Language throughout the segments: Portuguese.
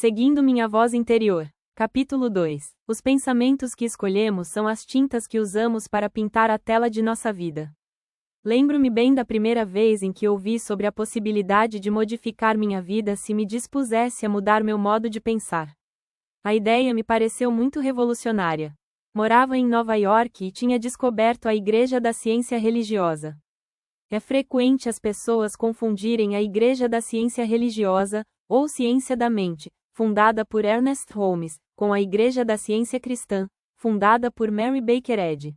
Seguindo minha voz interior. Capítulo 2. Os pensamentos que escolhemos são as tintas que usamos para pintar a tela de nossa vida. Lembro-me bem da primeira vez em que ouvi sobre a possibilidade de modificar minha vida se me dispusesse a mudar meu modo de pensar. A ideia me pareceu muito revolucionária. Morava em Nova York e tinha descoberto a Igreja da Ciência Religiosa. É frequente as pessoas confundirem a Igreja da Ciência Religiosa, ou Ciência da Mente, fundada por Ernest Holmes, com a Igreja da Ciência Cristã, fundada por Mary Baker Eddy.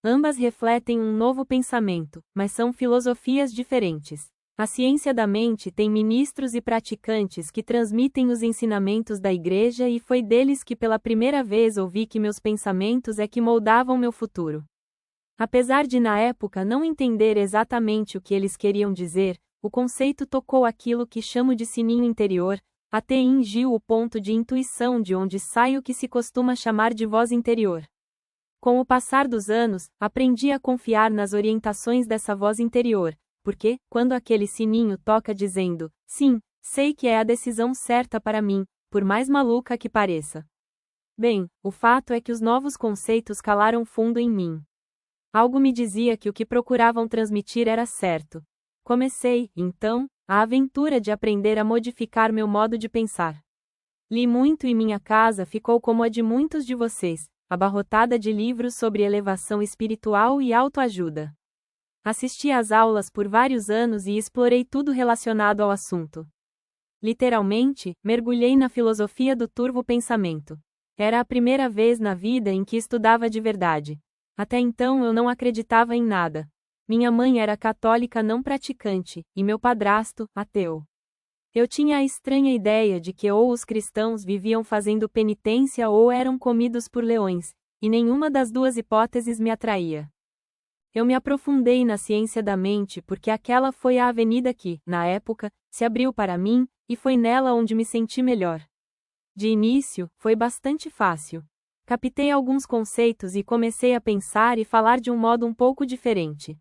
Ambas refletem um novo pensamento, mas são filosofias diferentes. A ciência da mente tem ministros e praticantes que transmitem os ensinamentos da Igreja e foi deles que pela primeira vez ouvi que meus pensamentos é que moldavam meu futuro. Apesar de na época não entender exatamente o que eles queriam dizer, o conceito tocou aquilo que chamo de sininho interior, atingiu o ponto de intuição de onde sai o que se costuma chamar de voz interior. Com o passar dos anos, aprendi a confiar nas orientações dessa voz interior, porque, quando aquele sininho toca dizendo, sim, sei que é a decisão certa para mim, por mais maluca que pareça. Bem, o fato é que os novos conceitos calaram fundo em mim. Algo me dizia que o que procuravam transmitir era certo. Comecei, então, a aventura de aprender a modificar meu modo de pensar. Li muito e minha casa ficou como a de muitos de vocês, abarrotada de livros sobre elevação espiritual e autoajuda. Assisti às aulas por vários anos e explorei tudo relacionado ao assunto. Literalmente, mergulhei na filosofia do turvo pensamento. Era a primeira vez na vida em que estudava de verdade. Até então eu não acreditava em nada. Minha mãe era católica não praticante, e meu padrasto, ateu. Eu tinha a estranha ideia de que ou os cristãos viviam fazendo penitência ou eram comidos por leões, e nenhuma das duas hipóteses me atraía. Eu me aprofundei na ciência da mente porque aquela foi a avenida que, na época, se abriu para mim, e foi nela onde me senti melhor. De início, foi bastante fácil. Captei alguns conceitos e comecei a pensar e falar de um modo um pouco diferente.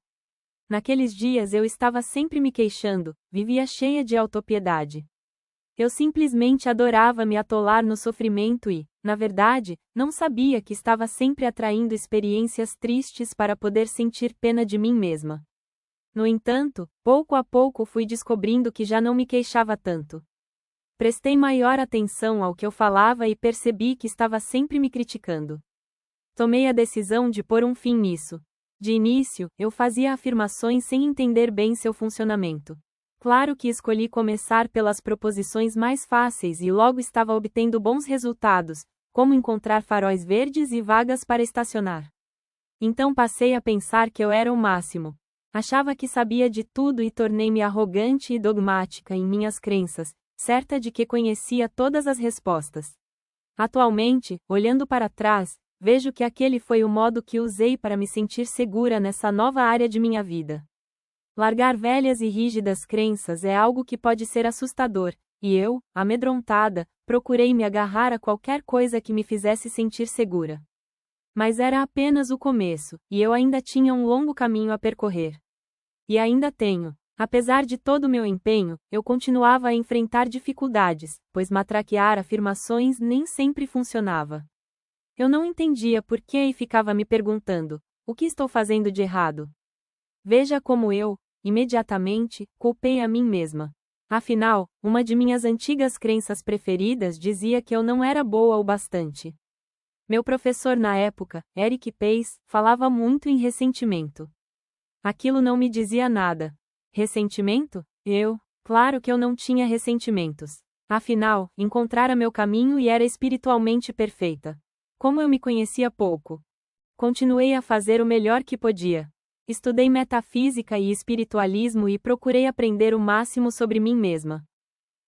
Naqueles dias eu estava sempre me queixando, vivia cheia de autopiedade. Eu simplesmente adorava me atolar no sofrimento e, na verdade, não sabia que estava sempre atraindo experiências tristes para poder sentir pena de mim mesma. No entanto, pouco a pouco fui descobrindo que já não me queixava tanto. Prestei maior atenção ao que eu falava e percebi que estava sempre me criticando. Tomei a decisão de pôr um fim nisso. De início, eu fazia afirmações sem entender bem seu funcionamento. Claro que escolhi começar pelas proposições mais fáceis e logo estava obtendo bons resultados, como encontrar faróis verdes e vagas para estacionar. Então passei a pensar que eu era o máximo. Achava que sabia de tudo e tornei-me arrogante e dogmática em minhas crenças, certa de que conhecia todas as respostas. Atualmente, olhando para trás, vejo que aquele foi o modo que usei para me sentir segura nessa nova área de minha vida. Largar velhas e rígidas crenças é algo que pode ser assustador, e eu, amedrontada, procurei me agarrar a qualquer coisa que me fizesse sentir segura. Mas era apenas o começo, e eu ainda tinha um longo caminho a percorrer. E ainda tenho. Apesar de todo o meu empenho, eu continuava a enfrentar dificuldades, pois matraquear afirmações nem sempre funcionava. Eu não entendia por que e ficava me perguntando, o que estou fazendo de errado? Veja como eu, imediatamente, culpei a mim mesma. Afinal, uma de minhas antigas crenças preferidas dizia que eu não era boa o bastante. Meu professor na época, Eric Pace, falava muito em ressentimento. Aquilo não me dizia nada. Ressentimento? Claro que eu não tinha ressentimentos. Afinal, encontrara meu caminho e era espiritualmente perfeita. Como eu me conhecia pouco. Continuei a fazer o melhor que podia. Estudei metafísica e espiritualismo e procurei aprender o máximo sobre mim mesma.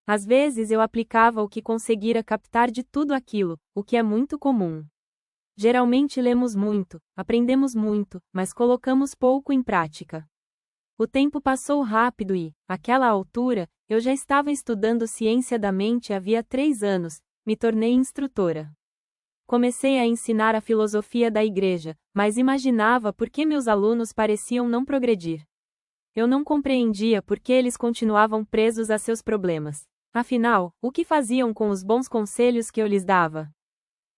Às vezes eu aplicava o que conseguira captar de tudo aquilo, o que é muito comum. Geralmente lemos muito, aprendemos muito, mas colocamos pouco em prática. O tempo passou rápido e, àquela altura, eu já estava estudando ciência da mente havia 3 anos, me tornei instrutora. Comecei a ensinar a filosofia da Igreja, mas imaginava por que meus alunos pareciam não progredir. Eu não compreendia por que eles continuavam presos a seus problemas. Afinal, o que faziam com os bons conselhos que eu lhes dava?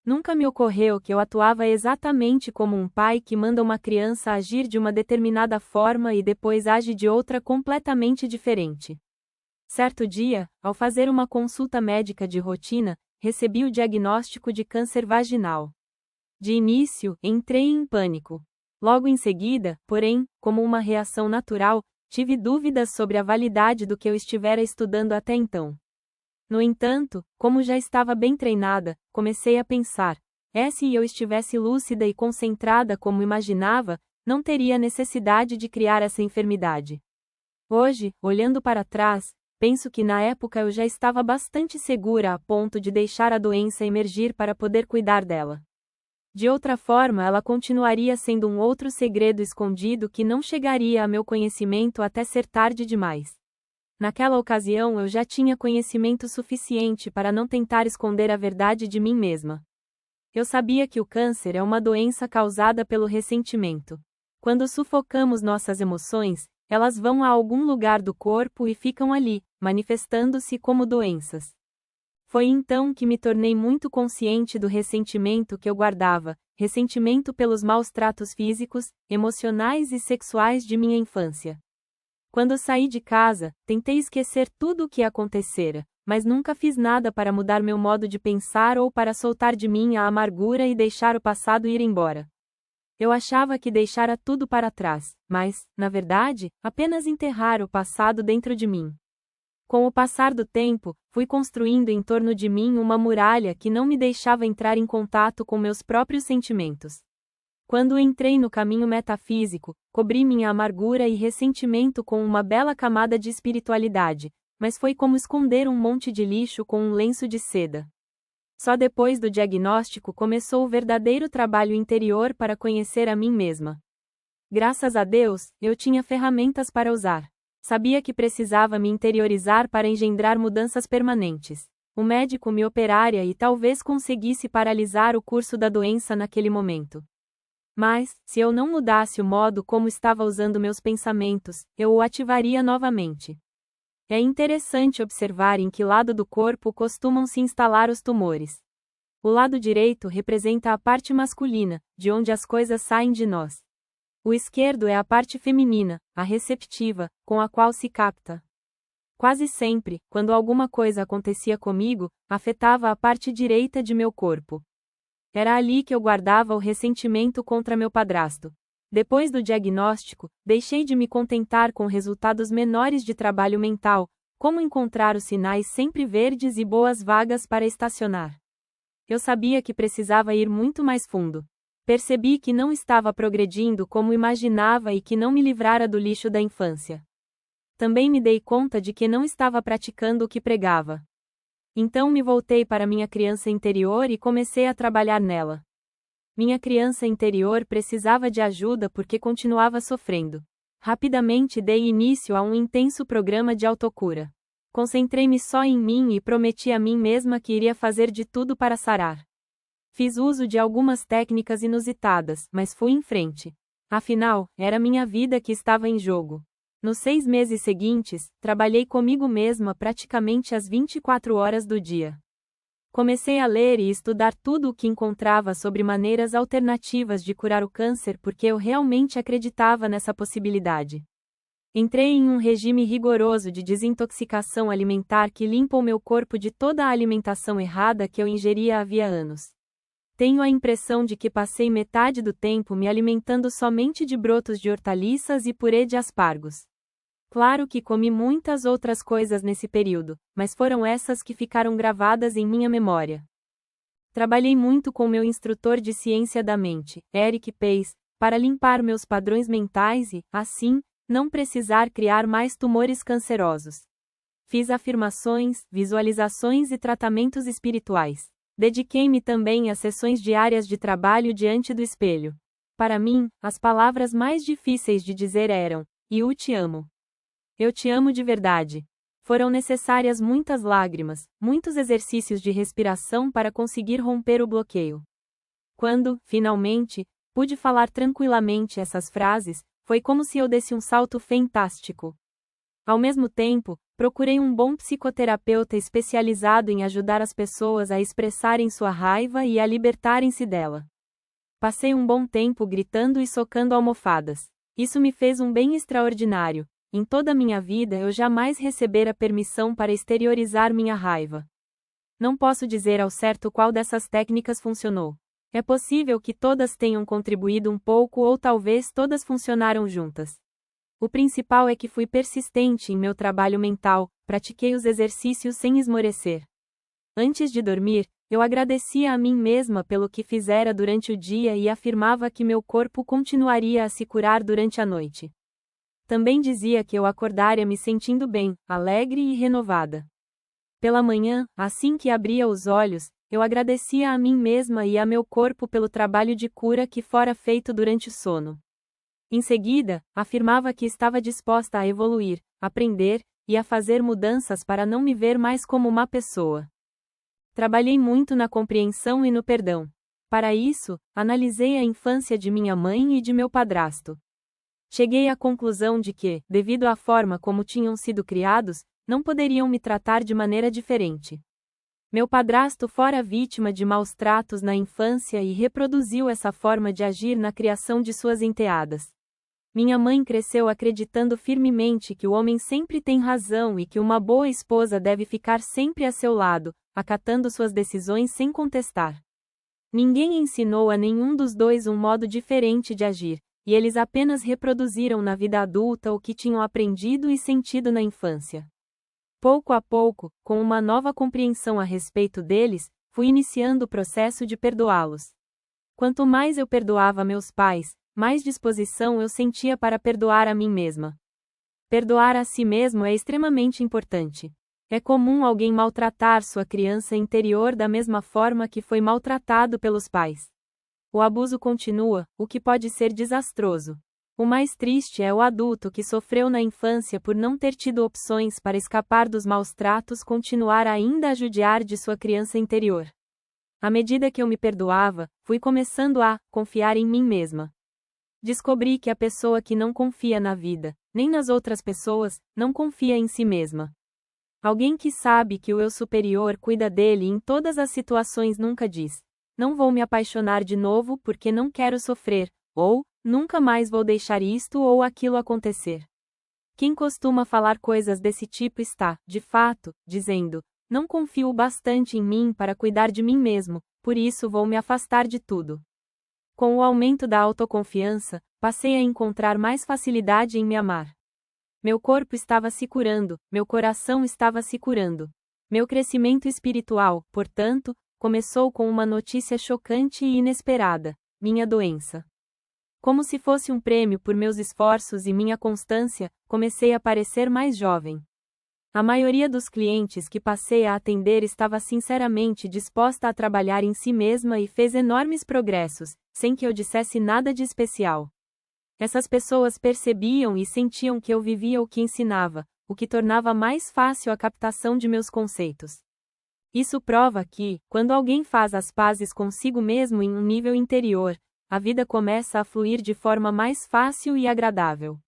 Nunca me ocorreu que eu atuava exatamente como um pai que manda uma criança agir de uma determinada forma e depois age de outra completamente diferente. Certo dia, ao fazer uma consulta médica de rotina, recebi o diagnóstico de câncer vaginal. De início, entrei em pânico. Logo em seguida, porém, como uma reação natural, tive dúvidas sobre a validade do que eu estivera estudando até então. No entanto, como já estava bem treinada, comecei a pensar: se eu estivesse lúcida e concentrada como imaginava, não teria necessidade de criar essa enfermidade. Hoje, olhando para trás, penso que na época eu já estava bastante segura a ponto de deixar a doença emergir para poder cuidar dela. De outra forma, ela continuaria sendo um outro segredo escondido que não chegaria a meu conhecimento até ser tarde demais. Naquela ocasião eu já tinha conhecimento suficiente para não tentar esconder a verdade de mim mesma. Eu sabia que o câncer é uma doença causada pelo ressentimento. Quando sufocamos nossas emoções, elas vão a algum lugar do corpo e ficam ali, manifestando-se como doenças. Foi então que me tornei muito consciente do ressentimento que eu guardava, ressentimento pelos maus tratos físicos, emocionais e sexuais de minha infância. Quando saí de casa, tentei esquecer tudo o que acontecera, mas nunca fiz nada para mudar meu modo de pensar ou para soltar de mim a amargura e deixar o passado ir embora. Eu achava que deixara tudo para trás, mas, na verdade, apenas enterrar o passado dentro de mim. Com o passar do tempo, fui construindo em torno de mim uma muralha que não me deixava entrar em contato com meus próprios sentimentos. Quando entrei no caminho metafísico, cobri minha amargura e ressentimento com uma bela camada de espiritualidade, mas foi como esconder um monte de lixo com um lenço de seda. Só depois do diagnóstico começou o verdadeiro trabalho interior para conhecer a mim mesma. Graças a Deus, eu tinha ferramentas para usar. Sabia que precisava me interiorizar para engendrar mudanças permanentes. O médico me operaria e talvez conseguisse paralisar o curso da doença naquele momento. Mas, se eu não mudasse o modo como estava usando meus pensamentos, eu o ativaria novamente. É interessante observar em que lado do corpo costumam se instalar os tumores. O lado direito representa a parte masculina, de onde as coisas saem de nós. O esquerdo é a parte feminina, a receptiva, com a qual se capta. Quase sempre, quando alguma coisa acontecia comigo, afetava a parte direita de meu corpo. Era ali que eu guardava o ressentimento contra meu padrasto. Depois do diagnóstico, deixei de me contentar com resultados menores de trabalho mental, como encontrar os sinais sempre verdes e boas vagas para estacionar. Eu sabia que precisava ir muito mais fundo. Percebi que não estava progredindo como imaginava e que não me livrara do lixo da infância. Também me dei conta de que não estava praticando o que pregava. Então me voltei para minha criança interior e comecei a trabalhar nela. Minha criança interior precisava de ajuda porque continuava sofrendo. Rapidamente dei início a um intenso programa de autocura. Concentrei-me só em mim e prometi a mim mesma que iria fazer de tudo para sarar. Fiz uso de algumas técnicas inusitadas, mas fui em frente. Afinal, era minha vida que estava em jogo. Nos 6 meses seguintes, trabalhei comigo mesma praticamente às 24 horas do dia. Comecei a ler e estudar tudo o que encontrava sobre maneiras alternativas de curar o câncer porque eu realmente acreditava nessa possibilidade. Entrei em um regime rigoroso de desintoxicação alimentar que limpa o meu corpo de toda a alimentação errada que eu ingeria havia anos. Tenho a impressão de que passei metade do tempo me alimentando somente de brotos de hortaliças e purê de aspargos. Claro que comi muitas outras coisas nesse período, mas foram essas que ficaram gravadas em minha memória. Trabalhei muito com meu instrutor de ciência da mente, Eric Pace, para limpar meus padrões mentais e, assim, não precisar criar mais tumores cancerosos. Fiz afirmações, visualizações e tratamentos espirituais. Dediquei-me também a sessões diárias de trabalho diante do espelho. Para mim, as palavras mais difíceis de dizer eram: "Eu te amo. Eu te amo de verdade." Foram necessárias muitas lágrimas, muitos exercícios de respiração para conseguir romper o bloqueio. Quando, finalmente, pude falar tranquilamente essas frases, foi como se eu desse um salto fantástico. Ao mesmo tempo, procurei um bom psicoterapeuta especializado em ajudar as pessoas a expressarem sua raiva e a libertarem-se dela. Passei um bom tempo gritando e socando almofadas. Isso me fez um bem extraordinário. Em toda a minha vida eu jamais recebera permissão para exteriorizar minha raiva. Não posso dizer ao certo qual dessas técnicas funcionou. É possível que todas tenham contribuído um pouco ou talvez todas funcionaram juntas. O principal é que fui persistente em meu trabalho mental, pratiquei os exercícios sem esmorecer. Antes de dormir, eu agradecia a mim mesma pelo que fizera durante o dia e afirmava que meu corpo continuaria a se curar durante a noite. Também dizia que eu acordaria me sentindo bem, alegre e renovada. Pela manhã, assim que abria os olhos, eu agradecia a mim mesma e a meu corpo pelo trabalho de cura que fora feito durante o sono. Em seguida, afirmava que estava disposta a evoluir, aprender, e a fazer mudanças para não me ver mais como uma pessoa. Trabalhei muito na compreensão e no perdão. Para isso, analisei a infância de minha mãe e de meu padrasto. Cheguei à conclusão de que, devido à forma como tinham sido criados, não poderiam me tratar de maneira diferente. Meu padrasto fora vítima de maus tratos na infância e reproduziu essa forma de agir na criação de suas enteadas. Minha mãe cresceu acreditando firmemente que o homem sempre tem razão e que uma boa esposa deve ficar sempre a seu lado, acatando suas decisões sem contestar. Ninguém ensinou a nenhum dos dois um modo diferente de agir, e eles apenas reproduziram na vida adulta o que tinham aprendido e sentido na infância. Pouco a pouco, com uma nova compreensão a respeito deles, fui iniciando o processo de perdoá-los. Quanto mais eu perdoava meus pais, mais disposição eu sentia para perdoar a mim mesma. Perdoar a si mesmo é extremamente importante. É comum alguém maltratar sua criança interior da mesma forma que foi maltratado pelos pais. O abuso continua, o que pode ser desastroso. O mais triste é o adulto que sofreu na infância por não ter tido opções para escapar dos maus tratos continuar ainda a judiar de sua criança interior. À medida que eu me perdoava, fui começando a confiar em mim mesma. Descobri que a pessoa que não confia na vida, nem nas outras pessoas, não confia em si mesma. Alguém que sabe que o eu superior cuida dele em todas as situações nunca diz: não vou me apaixonar de novo porque não quero sofrer, ou nunca mais vou deixar isto ou aquilo acontecer. Quem costuma falar coisas desse tipo está, de fato, dizendo: não confio bastante em mim para cuidar de mim mesmo, por isso vou me afastar de tudo. Com o aumento da autoconfiança, passei a encontrar mais facilidade em me amar. Meu corpo estava se curando, meu coração estava se curando. Meu crescimento espiritual, portanto, começou com uma notícia chocante e inesperada: minha doença. Como se fosse um prêmio por meus esforços e minha constância, comecei a parecer mais jovem. A maioria dos clientes que passei a atender estava sinceramente disposta a trabalhar em si mesma e fez enormes progressos, sem que eu dissesse nada de especial. Essas pessoas percebiam e sentiam que eu vivia o que ensinava, o que tornava mais fácil a captação de meus conceitos. Isso prova que, quando alguém faz as pazes consigo mesmo em um nível interior, a vida começa a fluir de forma mais fácil e agradável.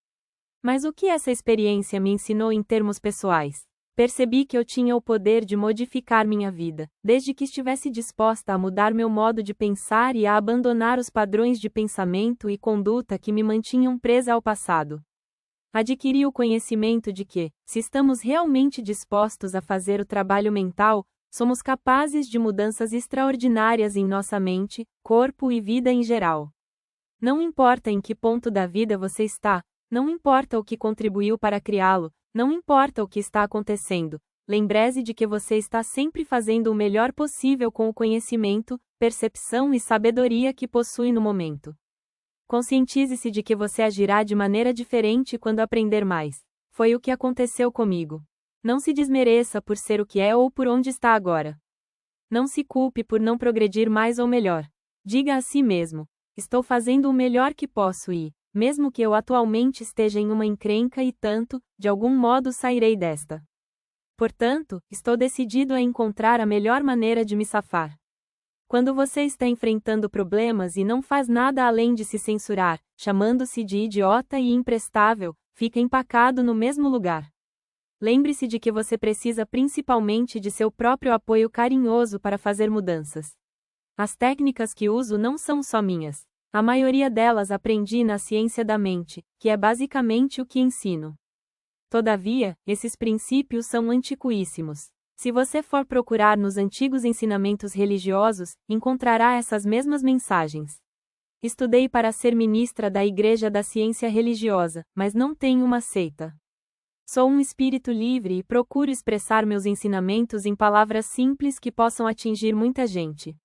Mas o que essa experiência me ensinou em termos pessoais? Percebi que eu tinha o poder de modificar minha vida, desde que estivesse disposta a mudar meu modo de pensar e a abandonar os padrões de pensamento e conduta que me mantinham presa ao passado. Adquiri o conhecimento de que, se estamos realmente dispostos a fazer o trabalho mental, somos capazes de mudanças extraordinárias em nossa mente, corpo e vida em geral. Não importa em que ponto da vida você está, não importa o que contribuiu para criá-lo, não importa o que está acontecendo, lembre-se de que você está sempre fazendo o melhor possível com o conhecimento, percepção e sabedoria que possui no momento. Conscientize-se de que você agirá de maneira diferente quando aprender mais. Foi o que aconteceu comigo. Não se desmereça por ser o que é ou por onde está agora. Não se culpe por não progredir mais ou melhor. Diga a si mesmo: estou fazendo o melhor que posso e, mesmo que eu atualmente esteja em uma encrenca e tanto, de algum modo sairei desta. Portanto, estou decidido a encontrar a melhor maneira de me safar. Quando você está enfrentando problemas e não faz nada além de se censurar, chamando-se de idiota e imprestável, fica empacado no mesmo lugar. Lembre-se de que você precisa principalmente de seu próprio apoio carinhoso para fazer mudanças. As técnicas que uso não são só minhas. A maioria delas aprendi na ciência da mente, que é basicamente o que ensino. Todavia, esses princípios são antiquíssimos. Se você for procurar nos antigos ensinamentos religiosos, encontrará essas mesmas mensagens. Estudei para ser ministra da Igreja da Ciência Religiosa, mas não tenho uma seita. Sou um espírito livre e procuro expressar meus ensinamentos em palavras simples que possam atingir muita gente.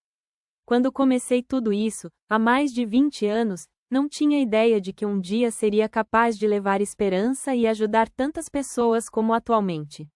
Quando comecei tudo isso, há mais de 20 anos, não tinha ideia de que um dia seria capaz de levar esperança e ajudar tantas pessoas como atualmente.